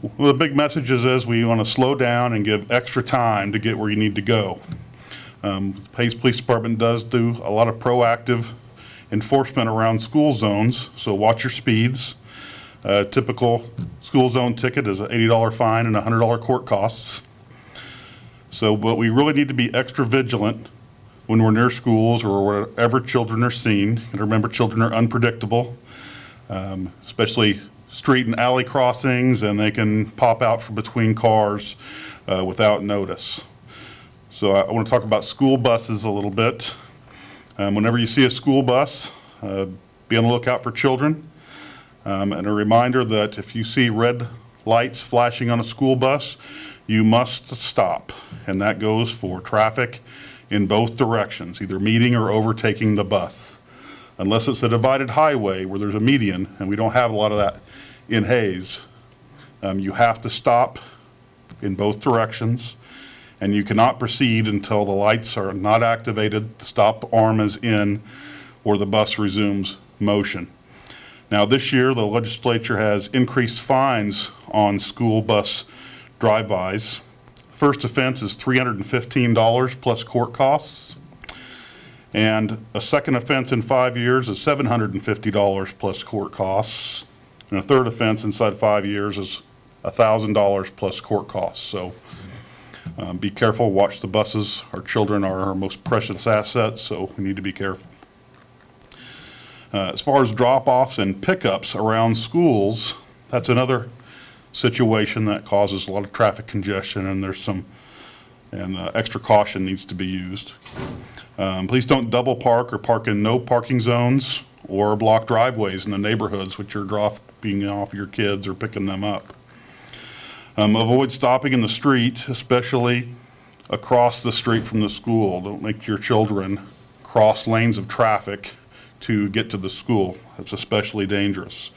Well, the big message is we want to slow down and give extra time to get where you need to go. The Hays Police Department does do a lot of proactive enforcement around school zones, so watch your speeds. Typical school zone ticket is an $80 fine and $100 court costs. But we really need to be extra vigilant when we're near schools or wherever children are seen. And remember, children are unpredictable, especially street and alley crossings, and they can pop out from between cars without notice. So I want to talk about school buses a little bit. Whenever you see a school bus, be on the lookout for children. And a reminder that if you see red lights flashing on a school bus, you must stop. And that goes for traffic in both directions, either meeting or overtaking the bus. Unless it's a divided highway where there's a median, and we don't have a lot of that in Hays, you have to stop in both directions, and you cannot proceed until the lights are not activated, the stop arm is in, or the bus resumes motion. Now this year, the legislature has increased fines on school bus drive-bys. First offense is $315 plus court costs. And a second offense in 5 years is $750 plus court costs. And a third offense inside 5 years is $1,000 plus court costs. So be careful, watch the buses. Our children are our most precious assets, so we need to be careful. As far as drop-offs and pickups around schools, that's another situation that causes a lot of traffic congestion, and there's some extra caution needs to be used. Please don't double park or park in no parking zones or block driveways in the neighborhoods which you're dropping off your kids or picking them up. Avoid stopping in the street, especially across the street from the school. Don't make your children cross lanes of traffic to get to the school. It's especially dangerous.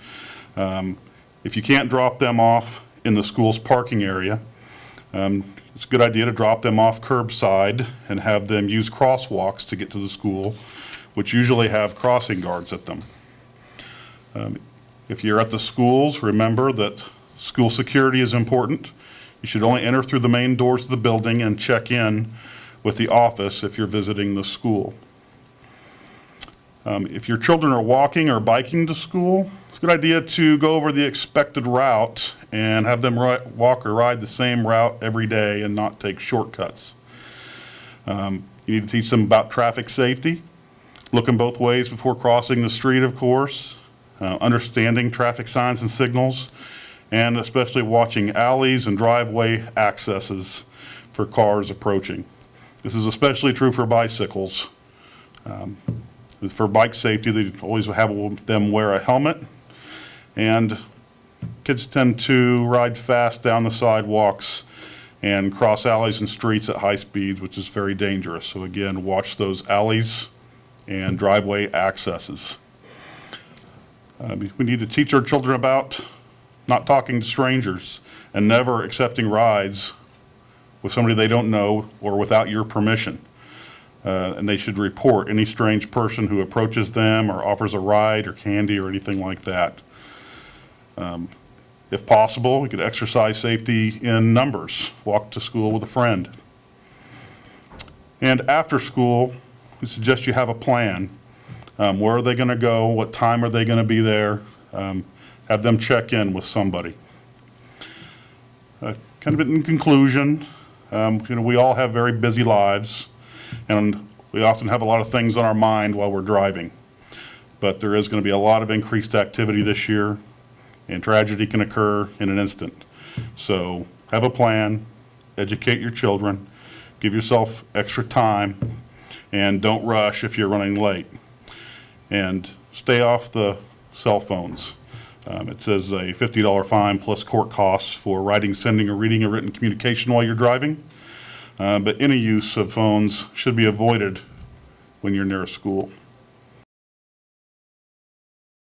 If you can't drop them off in the school's parking area, it's a good idea to drop them off curbside and have them use crosswalks to get to the school, which usually have crossing guards at them. If you're at the schools, remember that school security is important. You should only enter through the main doors of the building and check in with the office if you're visiting the school. If your children are walking or biking to school, it's a good idea to go over the expected route and have them walk or ride the same route every day and not take shortcuts. You need to teach them about traffic safety, looking both ways before crossing the street, of course, understanding traffic signs and signals, and especially watching alleys and driveway accesses for cars approaching. This is especially true for bicycles. For bike safety, they always have them wear a helmet, and kids tend to ride fast down the sidewalks and cross alleys and streets at high speeds, which is very dangerous. So again, watch those alleys and driveway accesses. We need to teach our children about not talking to strangers and never accepting rides with somebody they don't know or without your permission. And they should report any strange person who approaches them or offers a ride or candy or anything like that. If possible, we could exercise safety in numbers, walk to school with a friend. And after school, we suggest you have a plan. Where are they going to go? What time are they going to be there? Have them check in with somebody. Kind of in conclusion, we all have very busy lives, and we often have a lot of things on our mind while we're driving. But there is going to be a lot of increased activity this year, and tragedy can occur in an instant. So have a plan, educate your children, give yourself extra time, and don't rush if you're running late. And stay off the cell phones. It says a $50 fine plus court costs for writing, sending, or reading a written communication while you're driving. But any use of phones should be avoided when you're near a school.